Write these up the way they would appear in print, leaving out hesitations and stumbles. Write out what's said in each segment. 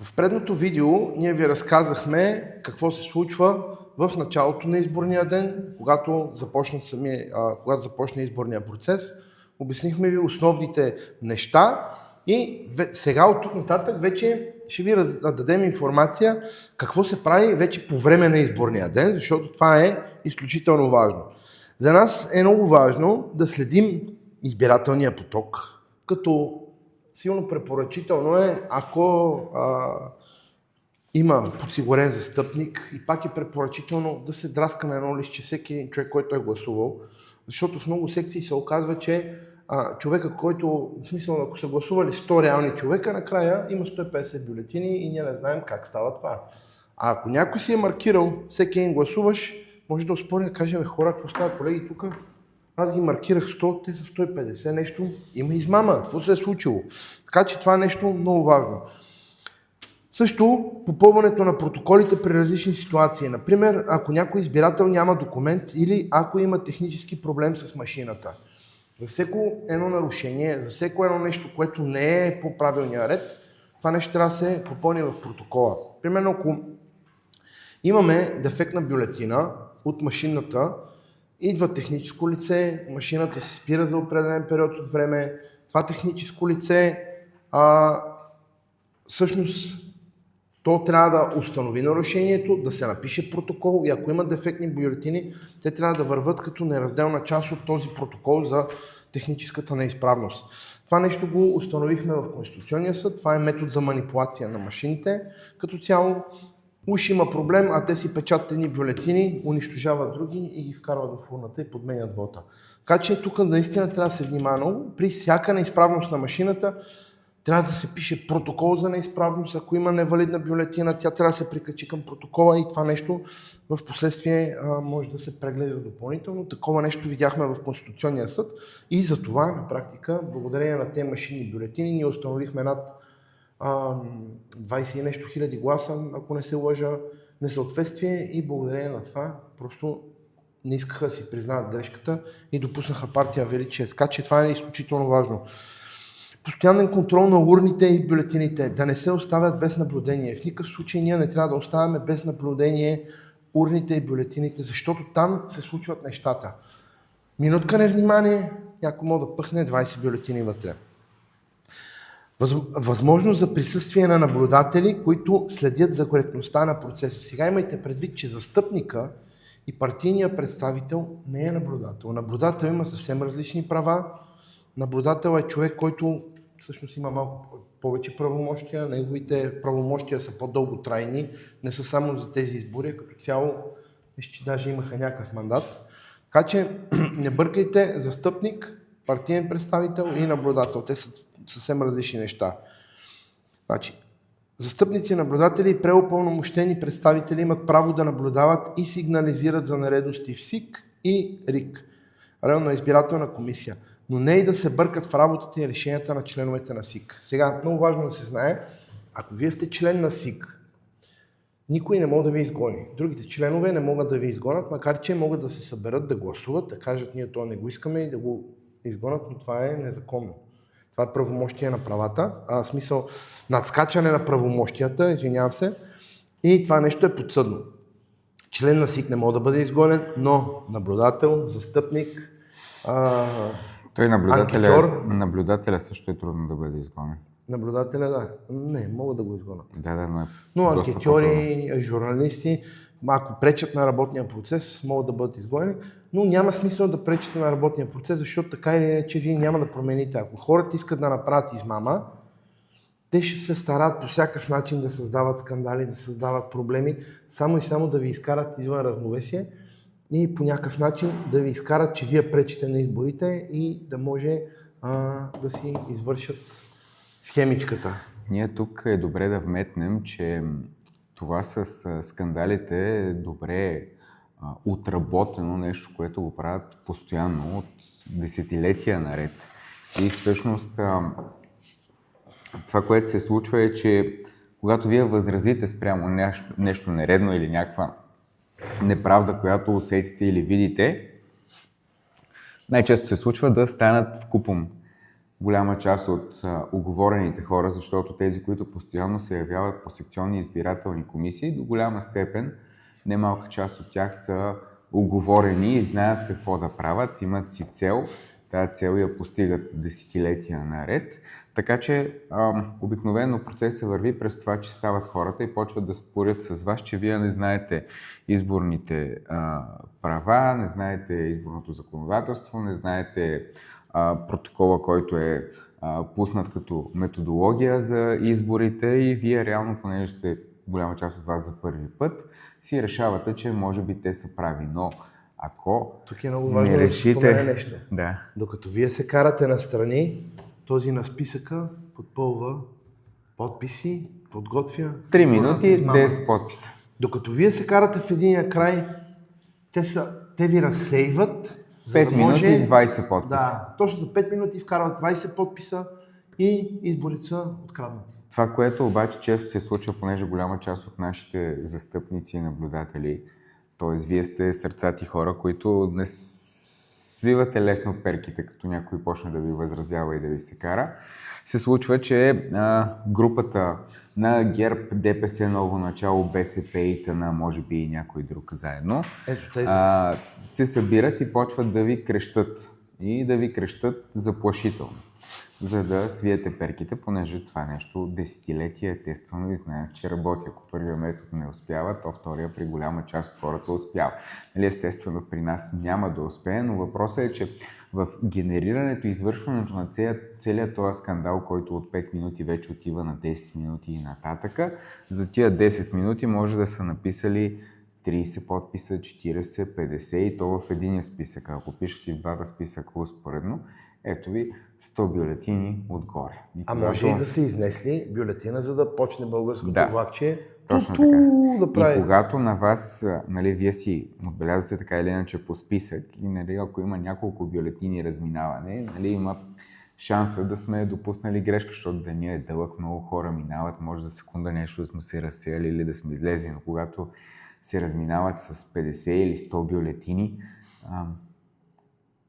В предното видео ние ви разказахме какво се случва в началото на изборния ден, когато започне изборния процес. Обяснихме ви основните неща и сега от тук нататък вече ще ви дадем информация какво се прави вече по време на изборния ден, защото това е изключително важно. За нас е много важно да следим избирателния поток, като силно препоръчително е, ако има подсигурен застъпник, и пак е препоръчително да се драска на едно листче всеки един човек, който е гласувал, защото в много секции се оказва, че човека, който, в смисъл, ако са гласували 100 реални човека, накрая има 150 бюлетини и ние не знаем как става това. А ако някой си е маркирал всеки един гласуваш, може да оспори да каже: хора, какво става, колеги, тук? Аз ги маркирах 100, те са 150, нещо, има измама, какво се е случило? Така че това е нещо много важно. Също попълването на протоколите при различни ситуации. Например, ако някой избирател няма документ или ако има технически проблем с машината. За всяко едно нарушение, за всяко едно нещо, което не е по правилния ред, това нещо трябва да се попълни в протокола. Примерно, ако имаме дефектна бюлетина от машината, идва техническо лице, машината се спира за определен период от време, това техническо лице всъщност то трябва да установи нарушението, да се напише протокол и ако има дефектни бюлетини, те трябва да върват като неразделна част от този протокол за техническата неизправност. Това нещо го установихме в Конституционния съд, това е метод за манипулация на машините. Като цяло уж има проблем, а те си печатат едни бюлетини, унищожават други и ги вкарват в урната и подменят вота. Така че тук наистина трябва да се внимава много. При всяка неизправност на машината трябва да се пише протокол за неизправност. Ако има невалидна бюлетина, тя трябва да се прикачи към протокола и това нещо в последствие може да се прегледа допълнително. Такова нещо видяхме в Конституционния съд и за това на практика, благодарение на тези машинни бюлетини, ние установихме над 20 и нещо хиляди гласа, ако не се лъжа, несъответствие и благодарение на това просто не искаха да си признаят грешката и допуснаха партия величие. Така че това е изключително важно. Постоянен контрол на урните и бюлетините, да не се оставят без наблюдение. В никакъв случай ние не трябва да оставяме без наблюдение урните и бюлетините, защото там се случват нещата. Минутка невнимание, някой може да пъхне 20 бюлетини вътре. Възможност за присъствие на наблюдатели, които следят за коректността на процеса. Сега имайте предвид, че застъпника и партийният представител не е наблюдател. Наблюдател има съвсем различни права. Наблюдател е човек, който всъщност има малко повече правомощия, неговите правомощия са по-дълготрайни, не са само за тези избори, като цяло, че даже имаха някакъв мандат. Така че не бъркайте застъпник, партиен представител и наблюдател. Те са съвсем различни неща. Значи, застъпници, наблюдатели и преупълномощени представители имат право да наблюдават и сигнализират за нередности в СИК и РИК, районна избирателна комисия, но не и да се бъркат в работата и решенията на членовете на СИК. Сега, много важно да се знае, ако вие сте член на СИК, никой не може да ви изгони. Другите членове не могат да ви изгонят, макар че могат да се съберат, да гласуват, да кажат: ние това не го искаме и да го изгонят, но това е незаконно. Това е правомощие на правата, смисъл надскачане на правомощията, извинявам се, и това нещо е подсъдно. Член на СИК не може да бъде изгонен, но наблюдател, застъпник, той наблюдателя също е трудно да бъде изгонен. Наблюдателя, да. Не, могат да го изгонят. Да, но анкетьори, журналисти, ако пречат на работния процес, могат да бъдат изгонени, но няма смисъл да пречите на работния процес, защото така или иначе вие няма да промените. Ако хората искат да направят измама, те ще се старат по всякакъв начин да създават скандали, да създават проблеми, само и само да ви изкарат извън равновесие и по някакъв начин да ви изкарат, че вие пречите на изборите и да може да си извършат схемичката. Ние тук е добре да вметнем, че това с скандалите е добре отработено нещо, което го правят постоянно от десетилетия наред. И всъщност това, което се случва е, че когато вие възразите спрямо нещо нередно или някаква неправда, която усетите или видите, най-често се случва да станат вкупом голяма част от уговорените хора, защото тези, които постоянно се явяват по секционни избирателни комисии, до голяма степен немалка част от тях са уговорени и знаят какво да правят, имат си цел, тази цел я постигат десетилетия наред. Така че обикновено процесът върви през това, че стават хората и почват да спорят с вас, че вие не знаете изборните права, не знаете изборното законодателство, не знаете протокола, който е пуснат като методология за изборите и вие реално, понеже сте голяма част от вас за първи път, си решавате, че може би те са прави, но ако тук е много важно да се спомене нещо. Да. Докато вие се карате настрани, този на списъка подпълва подписи, подготвя... 3 минути, 10 подписа. Докато вие се карате в единия край, те ви разсейват. 5 минути и 20 подписа. Да, точно за 5 минути вкарват 20 подписа и изборите са откраднати. Това, което обаче често се случва, понеже голяма част от нашите застъпници и наблюдатели, т.е. вие сте сърцати хора, които не свивате лесно перките, като някой почне да ви възразява и да ви се кара, се случва, че групата на ГЕРБ, ДПС, Ново начало, БСП и т.н., може би и някой друг заедно, се събират и почват да ви крещат. И да ви крещат заплашително, за да свиете перките, понеже това нещо десетилетия е тествано и знаят, че работи. Ако първият метод не успява, то втория при голяма част от хората успява. Естествено, при нас няма да успее, но въпросът е, че в генерирането и извършването на целият този скандал, който от 5 минути вече отива на 10 минути и нататъка, за тия 10 минути може да са написали 30 подписа, 40, 50 и то в единия списък. Ако пишете в двата списъка успоредно, ето ви 100 бюлетини отгоре. Може и да са изнесли бюлетина, за да почне българското влакче точно така. Да прави. И когато на вас, вие си отбелязвате така или иначе по списък и ако има няколко бюлетини разминаване, има шанса да сме допуснали грешка, защото деня е дълъг, много хора минават, може за секунда нещо да сме се разсеяли или да сме излезли, но когато се разминават с 50 или 100 бюлетини,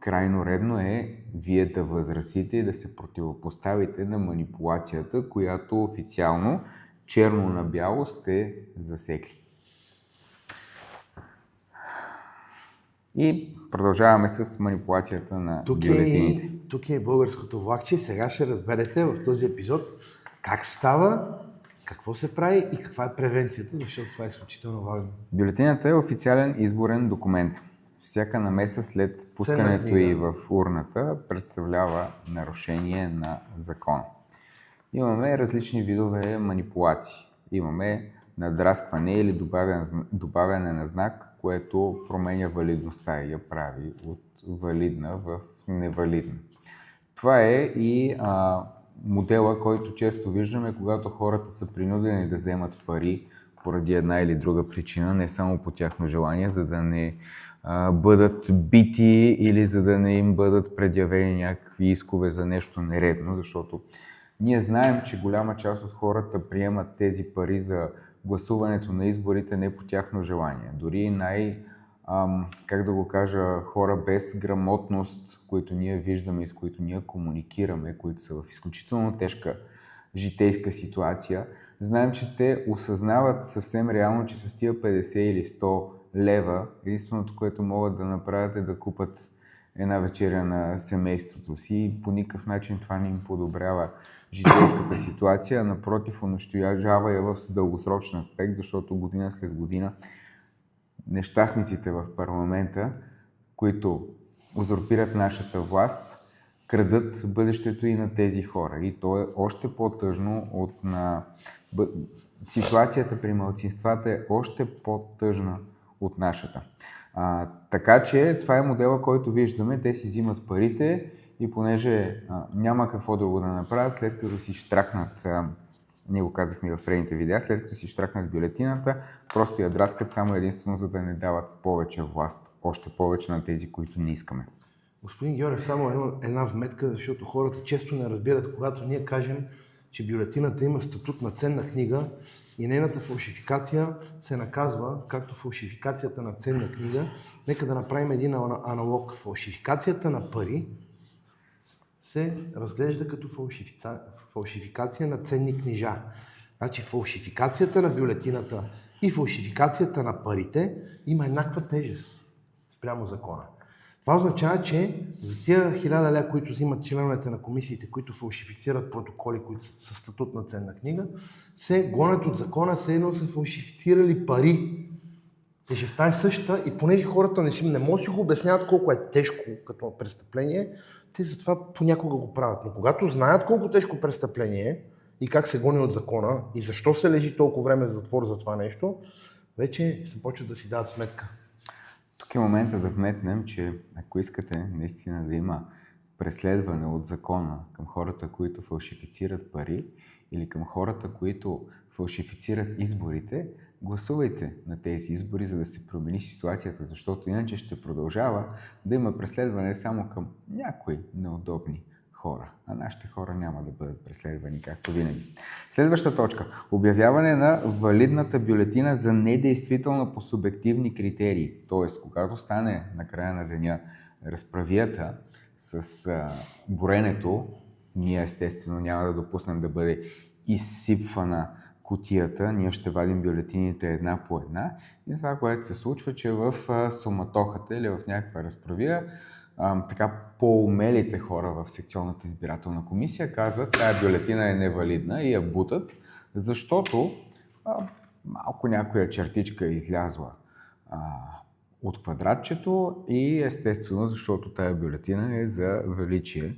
крайно редно е вие да възразите и да се противопоставите на манипулацията, която официално черно на бяло сте засекли. И продължаваме с манипулацията на бюлетините. Тук е българското влакче. Сега ще разберете в този епизод как става, какво се прави и каква е превенцията, защото това е изключително важно. Бюлетината е официален изборен документ. Всяка намеса след пускането й в урната представлява нарушение на закона. Имаме различни видове манипулации. Имаме надраскване или добавяне на знак, което променя валидността и я прави от валидна в невалидна. Това е и модела, който често виждаме, когато хората са принудени да вземат пари поради една или друга причина, не само по тяхно желание, за да не бъдат бити или за да не им бъдат предявени някакви искове за нещо нередно, защото ние знаем, че голяма част от хората приемат тези пари за гласуването на изборите не по тяхно желание. Дори хора без грамотност, които ние виждаме и с които ние комуникираме, които са в изключително тежка житейска ситуация, знаем, че те осъзнават съвсем реално, че с тия 50 или 100 лева, единственото, което могат да направят е да купат една вечеря на семейството си и по никакъв начин това не им подобрява житейската ситуация, а напротив, унищожава я в дългосрочен аспект, защото година след година нещастниците в парламента, които узурпират нашата власт, крадат бъдещето и на тези хора. И то е още по-тъжно ситуацията при малцинствата е още по-тъжна от нашата. Така че това е модела, който виждаме. Те си взимат парите и понеже няма какво друго да направят, след като си штракнат, ние го казахме в предните видеа, след като си штракнат бюлетината, просто я драскат само единствено, за да не дават повече власт, още повече на тези, които не искаме. Господин Георгиев, само една вметка, защото хората често не разбират, когато ние кажем, че бюлетината има статут на ценна книга и нейната фалшификация се наказва, както фалшификацията на ценна книга. Нека да направим един аналог. Фалшификацията на пари се разглежда като фалшификация на ценни книжа. Значи фалшификацията на бюлетината и фалшификацията на парите има еднаква тежест спрямо закона. Това означава, че за тия 1000 лева, които взимат членовете на комисиите, които фалшифицират протоколи, които са със статут на ценна книга, се гонят от закона, все едно са фалшифицирали пари. Тежестта е същата и понеже хората не могат да си го обясняват колко е тежко като престъпление, те затова понякога го правят. Но когато знаят колко тежко престъпление е и как се гони от закона и защо се лежи толкова време в затвор за това нещо, вече се почват да си дават сметка. Тук е момента да вметнем, че ако искате наистина да има преследване от закона към хората, които фалшифицират пари или към хората, които фалшифицират изборите, гласувайте на тези избори, за да се промени ситуацията, защото иначе ще продължава да има преследване само към някои неудобни хора, а нашите хора няма да бъдат преследвани, както винаги. Следваща точка. Обявяване на валидната бюлетина за недействителна по субективни критерии. Тоест, когато стане на края на деня разправията с броенето, ние естествено няма да допуснем да бъде изсипвана кутията, ние ще вадим бюлетините една по една и това, което се случва, че в суматохата или в някаква разправия, така по-умелите хора в секционната избирателна комисия казват, тая бюлетина е невалидна и я бутат, защото малко някоя чертичка е излязла от квадратчето и естествено, защото тая бюлетина е за величие.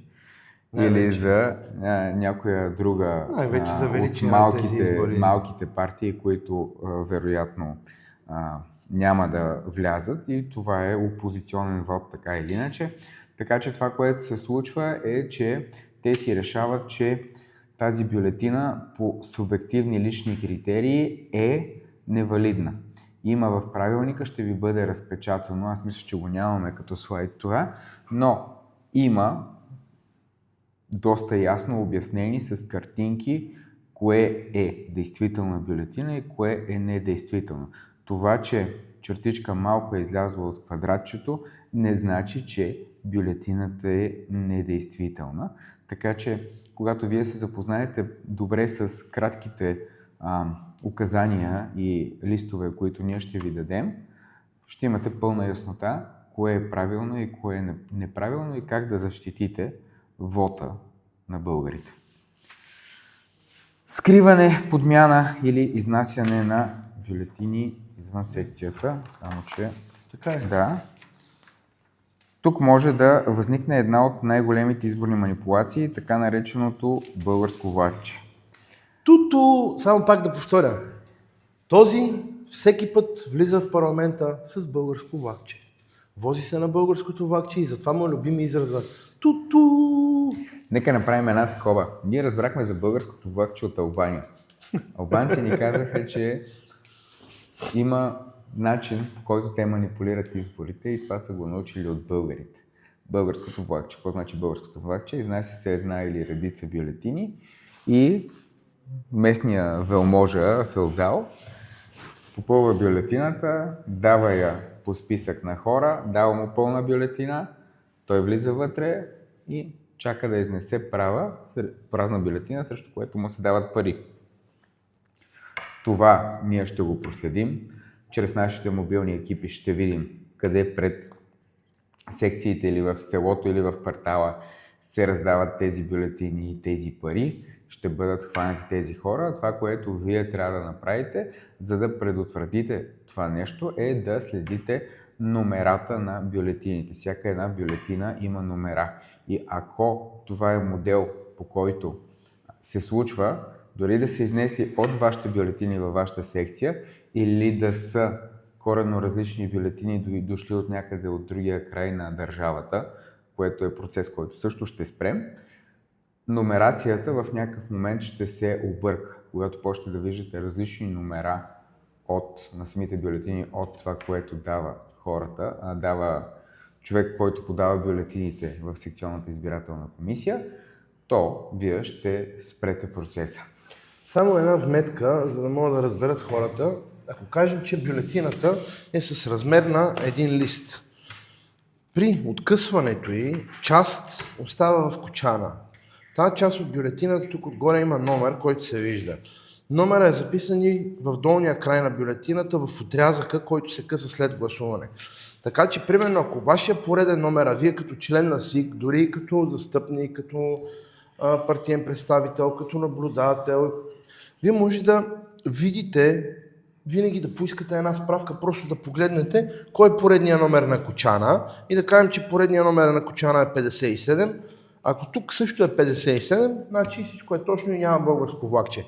Или за някоя друга от малките партии, които вероятно няма да влязат и това е опозиционен вод, така или иначе. Така че това, което се случва е, че те си решават, че тази бюлетина по субективни лични критерии е невалидна. Има в правилника, ще ви бъде разпечатано, аз мисля, че го нямаме като слайд това, но има доста ясно обяснени с картинки кое е действителна бюлетина и кое е недействително. Това, че чертичка малко е излязла от квадратчето, не значи, че бюлетината е недействителна. Така че, когато вие се запознаете добре с кратките указания и листове, които ние ще ви дадем, ще имате пълна яснота кое е правилно и кое е неправилно и как да защитите вота на българите. Скриване, подмяна или изнасяне на бюлетини извън секцията, само че... Така е. Да. Тук може да възникне една от най-големите изборни манипулации, така нареченото българско влакче. Само пак да повторя. Този всеки път влиза в парламента с българско влакче. Вози се на българското влакче и затова му е любим израза туту. Нека направим една скоба. Ние разбрахме за българското влакче от Албания. Албанци ни казаха, че има начин, по който те манипулират изборите и това са го научили от българите. Българското влакче. Какво значи българското влакче? Изнася се една или редица бюлетини и местния велможа, феодал, попълва бюлетината, дава я по списък на хора, дава му пълна бюлетина, той влиза вътре и чака да изнесе празна бюлетина, срещу което му се дават пари. Това ние ще го проследим. Чрез нашите мобилни екипи ще видим къде пред секциите или в селото или в квартала се раздават тези бюлетини и тези пари. Ще бъдат хванати тези хора. Това, което вие трябва да направите, за да предотвратите това нещо, е да следите номерата на бюлетините. Всяка една бюлетина има номера. И ако това е модел, по който се случва, дори да са изнесли от вашите бюлетини във вашата секция или да са коренно различни бюлетини, дошли от някъде от другия край на държавата, което е процес, който също ще спрем, номерацията в някакъв момент ще се обърка, когато почнете да виждате различни номера на самите бюлетини от това, което дава хората, дава човек, който подава бюлетините в секционната избирателна комисия, то вие ще спрете процеса. Само една вметка, за да могат да разберат хората. Ако кажем, че бюлетината е с размер на един лист. При откъсването й част остава в кочана. Тази част от бюлетината тук отгоре има номер, който се вижда. Номера е записан и в долния край на бюлетината в отрязъка, който се къса след гласуване. Така че, примерно, ако вашия пореден номер, а вие като член на СИК, дори като застъпник, като партиен представител, като наблюдател, вие може да видите, винаги да поискате една справка, просто да погледнете кой е поредния номер на кочана и да кажем, че поредния номер на кочана е 57. Ако тук също е 57, значи всичко е точно и няма българско влакче.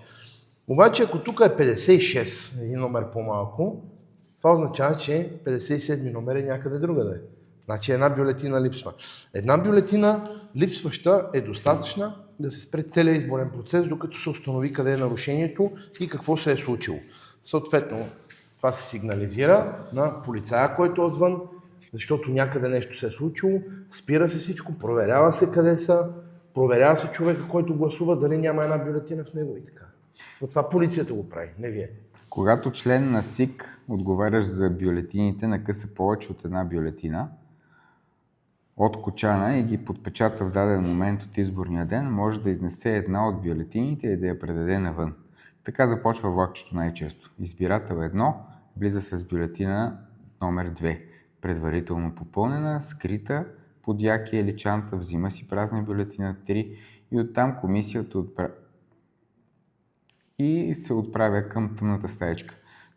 Обаче, ако тук е 56, един номер по-малко, това означава, че 57 номер е някъде другаде. Значи една бюлетина липсва. Една бюлетина липсваща е достатъчна да се спре целият изборен процес, докато се установи къде е нарушението и какво се е случило. Съответно, това се сигнализира на полицая, който е отвън, защото някъде нещо се е случило, спира се всичко, проверява се къде са, проверява се човека, който гласува, дали няма една бюлетина в него и така. Но това полицията го прави, не вие. Когато член на СИК отговаряш за бюлетините, накъса повече от една бюлетина от кочана и ги подпечата в даден момент от изборния ден, може да изнесе една от бюлетините и да я предаде навън. Така започва влакчето най-често. Избирател 1 влиза с бюлетина номер 2, предварително попълнена, скрита под якия или чанта, взима си празна бюлетина 3 и оттам комисията се отправя към тъмната стаечка.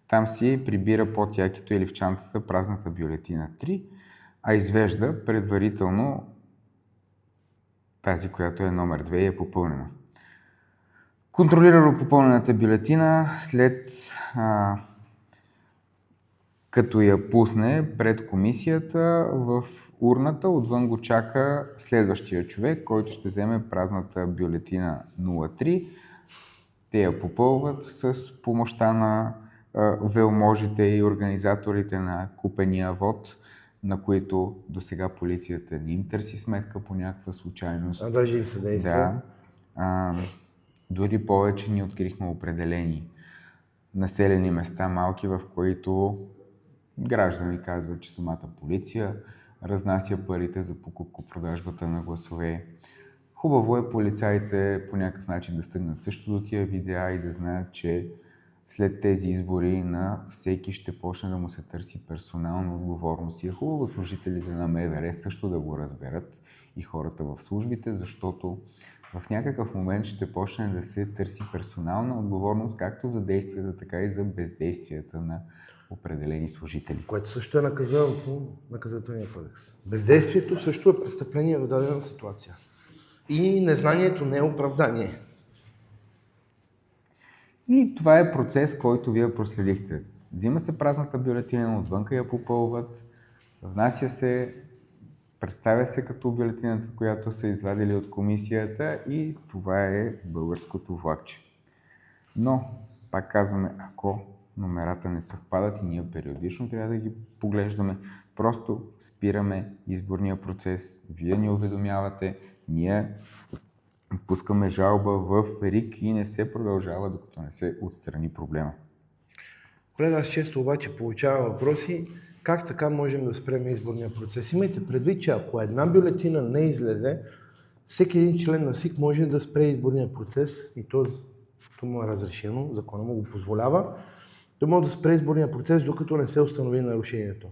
Там си прибира под якито или в чантата празната бюлетина 3, а извежда предварително тази, която е номер 2 и е попълнена. Контролира попълнената бюлетина, след като я пусне пред комисията в урната, отвън го чака следващия човек, който ще вземе празната бюлетина 03. Те я попълват с помощта на велможите и организаторите на купения вод, на които досега полицията не им търси сметка по някаква случайност. А даже им съдейства. Да. Дори повече ни открихме определени населени места малки, в които граждани казват, че самата полиция разнася парите за покупко-продажбата на гласове. Хубаво е полицаите по някакъв начин да стигнат също до тия видеа и да знаят, че след тези избори на всеки ще почне да му се търси персонална отговорност. И е хубаво служителите на МВР също да го разберат и хората в службите, защото в някакъв момент ще почне да се търси персонална отговорност както за действията, така и за бездействията на определени служители. Което също е наказано по наказателния кодекс. Бездействието също е престъпление в дадена ситуация. И незнанието не е оправдание. И това е процес, който вие проследихте. Взима се празната бюлетина, отвънка я попълват, внася се, представя се като бюлетината, която са извадили от комисията и това е българското влакче. Но, пак казваме, ако номерата не съвпадат и ние периодично трябва да ги поглеждаме, просто спираме изборния процес, вие ни уведомявате, ние пускаме жалба в РИК и не се продължава, докато не се отстрани проблема. Колега, аз често обаче получавам въпроси, как така можем да спрем изборния процес. Имайте предвид, че ако една бюлетина не излезе, всеки един член на СИК може да спре изборния процес и то му е разрешено, законът му го позволява. Той може да спре изборния процес, докато не се установи нарушението.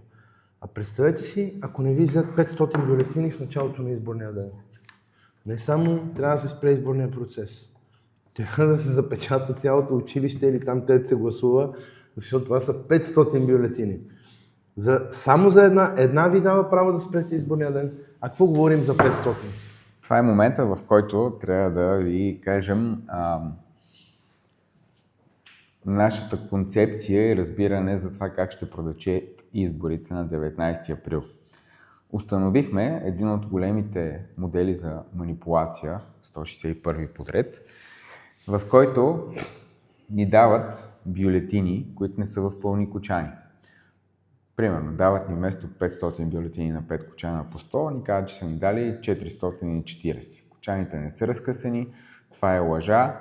А представете си, ако не ви излязат 500 бюлетини в началото на изборния ден. Не само трябва да се спре изборния процес. Трябва да се запечата цялото училище или там, където се гласува, защото това са 500 бюлетини. Само за една ви дава право да спрете изборния ден. А какво говорим за 500? Това е момента, в който трябва да ви кажем нашата концепция и разбиране за това как ще протече изборите на 19 април. Установихме един от големите модели за манипулация, 161 подред, в който ни дават бюлетини, които не са в пълни кочани. Примерно, дават ни вместо 500 бюлетини на 5 кочана по 100, ни казват, че са ни дали 440. Кочаните не са разкъсани, това е лъжа.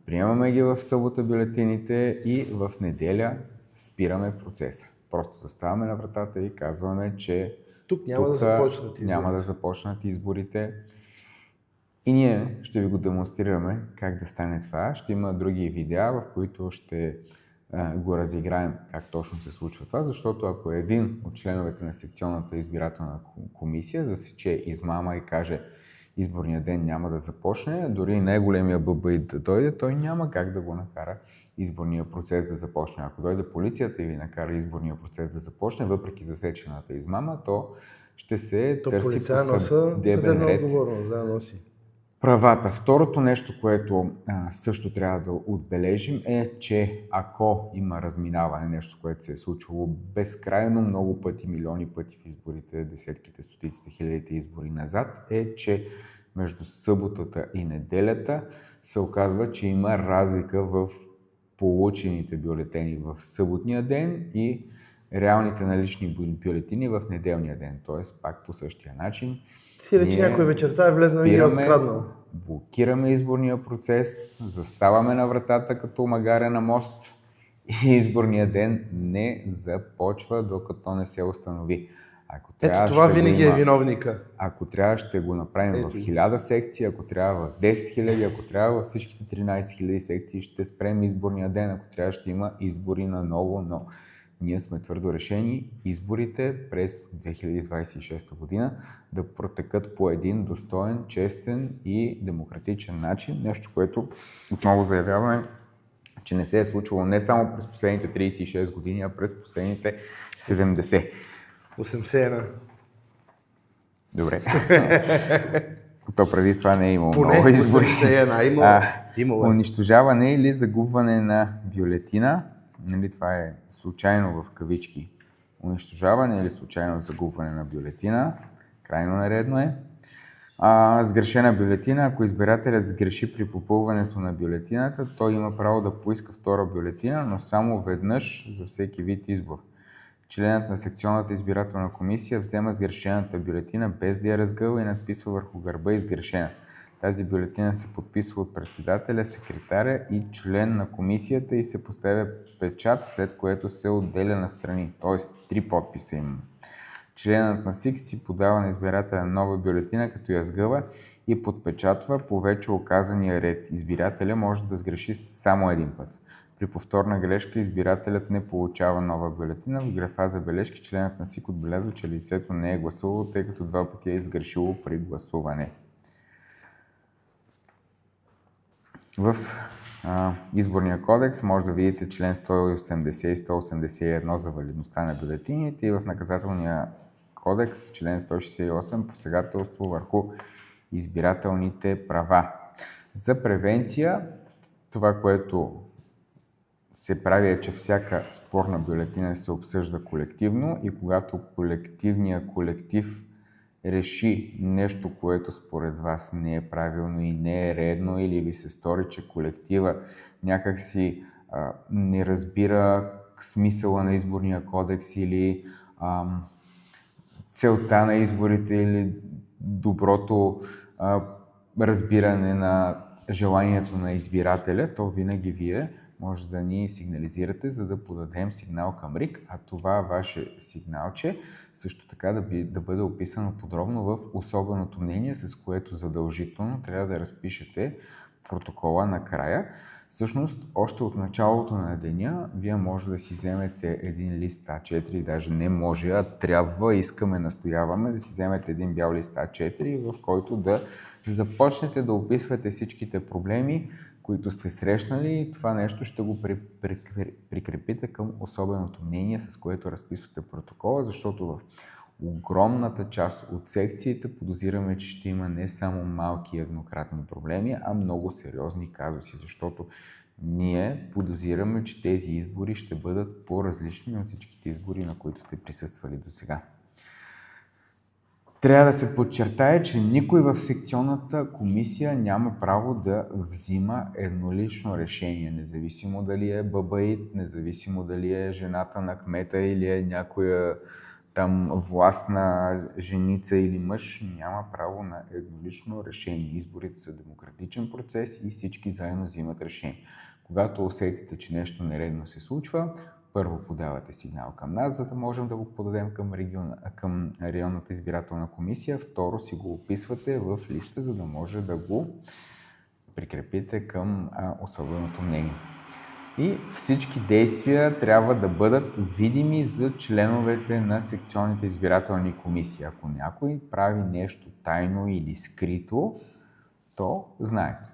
Приемаме ги в събота бюлетините и в неделя спираме процеса. Просто заставаме на вратата и казваме, че Тук няма да започнат изборите. Няма да започнат изборите. И ние ще ви го демонстрираме как да стане това. Ще има други видеа, в които ще го разиграем как точно се случва това, защото ако един от членовете на секционната избирателна комисия засече измама и каже изборния ден няма да започне, дори най-големия ББИ да дойде, той няма как да го накара изборния процес да започне. Ако дойде полицията и ви накара изборния процес да започне, въпреки засечената измама, то ще се търси по съдебен ред правата. Второто нещо, което също трябва да отбележим е, че ако има разминаване, нещо, което се е случвало безкрайно много пъти, милиони пъти в изборите, десетките, стотиците, хилядите избори назад, е, че между съботата и неделята се оказва, че има разлика в получените бюлетини в съботния ден и реалните налични бюлетини в неделния ден. Т.е. пак по същия начин. Си речи някой вечерта е влезнал и е откраднал. Блокираме изборния процес, заставаме на вратата като магаря на мост и изборния ден не започва, докато не се установи. Ето това винаги е виновника. Ако трябва, ще го направим в 1000 секции, ако трябва в 10 000, ако трябва във всичките 13 000 секции, ще спрем изборния ден, ако трябва, ще има избори наново, но ние сме твърдо решени изборите през 2026 година да протекат по един достоен, честен и демократичен начин. Нещо, което отново заявяваме, че не се е случвало не само през последните 36 години, а през последните 70. 81. Добре. То преди това не е имало много избори. 81, Унищожаване или загубване на бюлетина. Нали, това е случайно в кавички унищожаване или случайно загубване на бюлетина. Крайно наредно е. Сгрешена бюлетина. Ако избирателят сгреши при попълването на бюлетината, той има право да поиска втора бюлетина, но само веднъж за всеки вид избор. Членът на секционната избирателна комисия взема сгрешената бюлетина без да я разгъва и надписва върху гърба изгрешена. Тази бюлетина се подписва от председателя, секретаря и член на комисията и се поставя печат, след което се отделя на страни, т.е. 3 подписа има. Членът на СИК си подава на избирателя нова бюлетина, като я сгъва и подпечатва по вече оказания ред. Избирателя може да сгреши само един път. При повторна грешка избирателят не получава нова бюлетина. В графа за бележки членът на СИК отбелязва, че лицето не е гласувало, тъй като 2 пъти е изгрешило при гласуване. В изборния кодекс може да видите член 180 и 181 за валидността на бюлетините и в наказателния кодекс член 168 посегателство върху избирателните права. За превенция това, което се прави е, че всяка спорна бюлетина се обсъжда колективно и когато колективният колектив реши нещо, което според вас не е правилно и не е редно, или ви се стори, че колектива някакси не разбира смисъла на изборния кодекс или целта на изборите или доброто разбиране на желанието на избирателя, то винаги вие може да ни сигнализирате, за да подадем сигнал към РИК, а това ваше сигналче също така да бъде описано подробно в особеното мнение, с което задължително трябва да разпишете протокола накрая. Всъщност, още от началото на деня, вие може да си вземете един лист А4, даже не може, а трябва, искаме, настояваме да си вземете един бял лист А4, в който да започнете да описвате всичките проблеми, които сте срещнали, и това нещо ще го прикрепите към особеното мнение, с което разписвате протокола, защото в огромната част от секциите подозираме, че ще има не само малки еднократни проблеми, а много сериозни казуси, защото ние подозираме, че тези избори ще бъдат по-различни от всичките избори, на които сте присъствали до сега. Трябва да се подчертае, че никой в секционната комисия няма право да взима еднолично решение, независимо дали е бабаит, независимо дали е жената на кмета или е някоя там властна женица или мъж, няма право на еднолично решение. Изборите са демократичен процес и всички заедно взимат решение. Когато усетите, че нещо нередно се случва, първо подавате сигнал към нас, за да можем да го подадем към районната избирателна комисия. Второ, си го описвате в листа, за да може да го прикрепите към особеното мнение. И всички действия трябва да бъдат видими за членовете на секционните избирателни комисии. Ако някой прави нещо тайно или скрито, то знаете.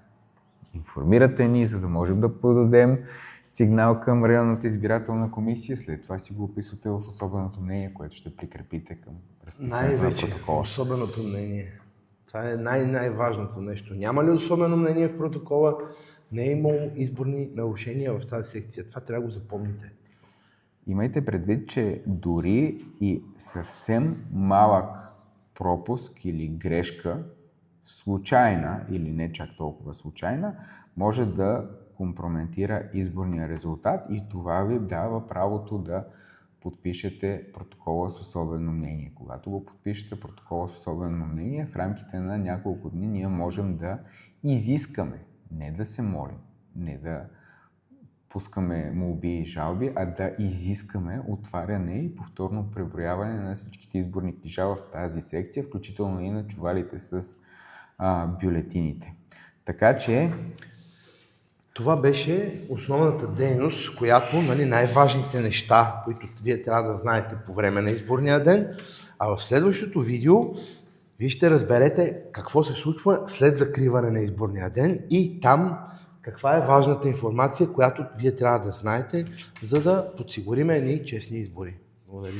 Информирате ни, за да можем да подадем сигнал към районната избирателна комисия. След това си го описвате в особеното мнение, което ще прикрепите към разписването на протокола. Особеното мнение. Това е най-важното нещо. Няма ли особено мнение в протокола, не е имало изборни нарушения в тази секция. Това трябва да го запомните. Имайте предвид, че дори и съвсем малък пропуск или грешка, случайна или не чак толкова случайна, може да компрометира изборния резултат и това ви дава правото да подпишете протокола с особено мнение. Когато го подпишете протокола с особено мнение, в рамките на няколко дни ние можем да изискаме, не да се молим, не да пускаме молби и жалби, а да изискаме отваряне и повторно преброяване на всичките изборни книжа в тази секция, включително и на чувалите с бюлетините. Така че това беше основната дейност, която, най-важните неща, които вие трябва да знаете по време на изборния ден, а в следващото видео вие ще разберете какво се случва след закриване на изборния ден и там каква е важната информация, която вие трябва да знаете, за да подсигурим едни честни избори. Благодаря.